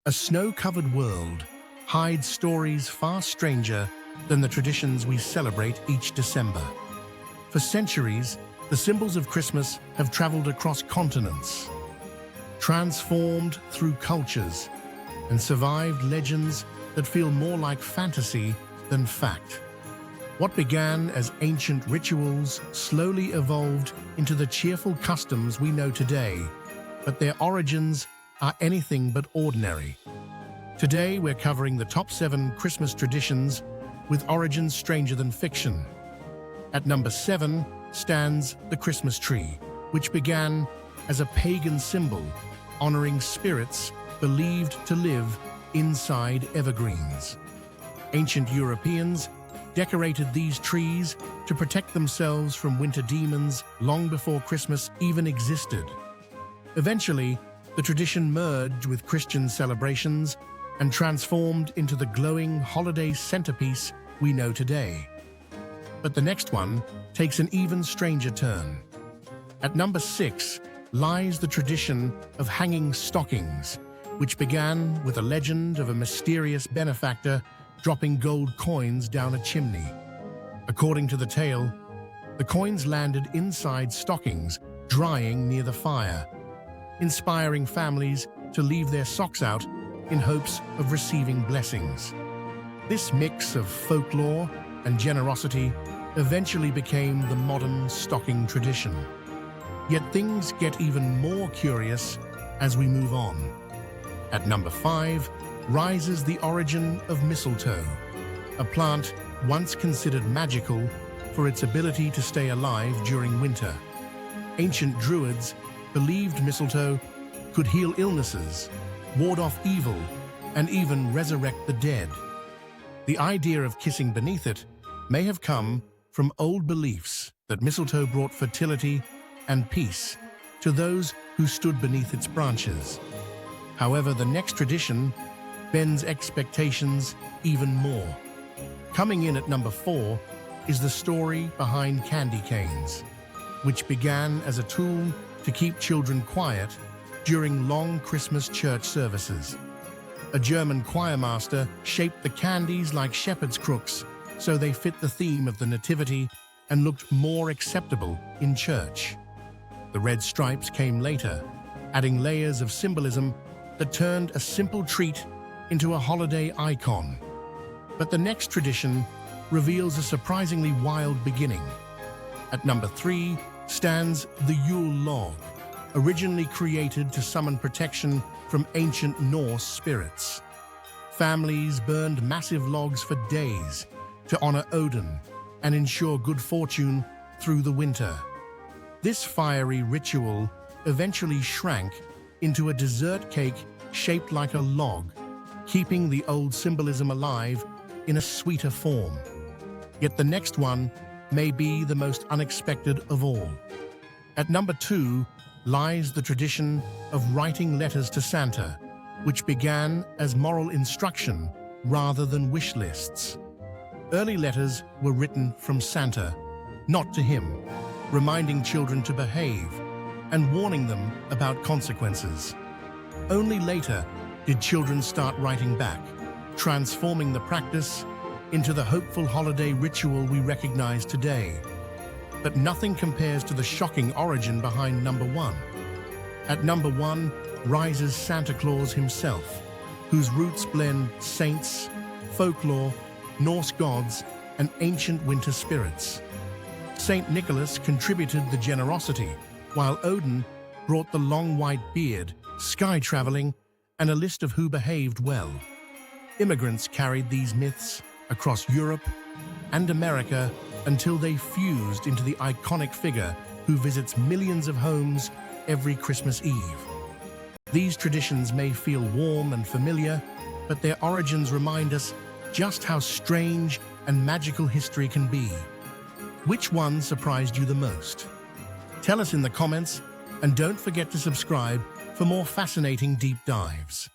A snow-covered world hides stories far stranger than the traditions we celebrate each December. For centuries, the symbols of Christmas have traveled across continents, transformed through cultures, and survived legends that feel more like fantasy than fact. What began as ancient rituals slowly evolved into the cheerful customs we know today, but their origins are anything but ordinary. Today, we're covering the top 7 Christmas traditions with origins stranger than fiction. At number 7 stands the Christmas tree, which began as a pagan symbol honoring spirits believed to live inside evergreens. Ancient Europeans decorated these trees to protect themselves from winter demons long before Christmas even existed. Eventually, the tradition merged with Christian celebrations and transformed into the glowing holiday centerpiece we know today. But the next one takes an even stranger turn. At number 6 lies the tradition of hanging stockings, which began with a legend of a mysterious benefactor dropping gold coins down a chimney. According to the tale, the coins landed inside stockings, drying near the fire, inspiring families to leave their socks out in hopes of receiving blessings. This mix of folklore and generosity eventually became the modern stocking tradition. Yet things get even more curious as we move on. At number 5 rises the origin of mistletoe, a plant once considered magical for its ability to stay alive during winter. Ancient druids believed mistletoe could heal illnesses, ward off evil, and even resurrect the dead. The idea of kissing beneath it may have come from old beliefs that mistletoe brought fertility and peace to those who stood beneath its branches. However, the next tradition bends expectations even more. Coming in at number 4 is the story behind candy canes, which began as a tool to keep children quiet during long Christmas church services. A German choirmaster shaped the candies like shepherd's crooks so they fit the theme of the Nativity and looked more acceptable in church. The red stripes came later, adding layers of symbolism that turned a simple treat into a holiday icon. But the next tradition reveals a surprisingly wild beginning. At number 3 stands the Yule Log, originally created to summon protection from ancient Norse spirits. Families burned massive logs for days to honor Odin and ensure good fortune through the winter. This fiery ritual eventually shrank into a dessert cake shaped like a log, keeping the old symbolism alive in a sweeter form. Yet the next one may be the most unexpected of all. At number 2 lies the tradition of writing letters to Santa, which began as moral instruction rather than wish lists. Early letters were written from Santa, not to him, reminding children to behave and warning them about consequences. Only later did children start writing back, transforming the practice into the hopeful holiday ritual we recognize today. But nothing compares to the shocking origin behind number 1. At number 1 rises Santa Claus himself, whose roots blend saints, folklore, Norse gods, and ancient winter spirits. Saint Nicholas contributed the generosity, while Odin brought the long white beard, sky traveling, and a list of who behaved well. Immigrants carried these myths across Europe and America until they fused into the iconic figure who visits millions of homes every Christmas Eve. These traditions may feel warm and familiar, but their origins remind us just how strange and magical history can be. Which one surprised you the most? Tell us in the comments, and don't forget to subscribe for more fascinating deep dives.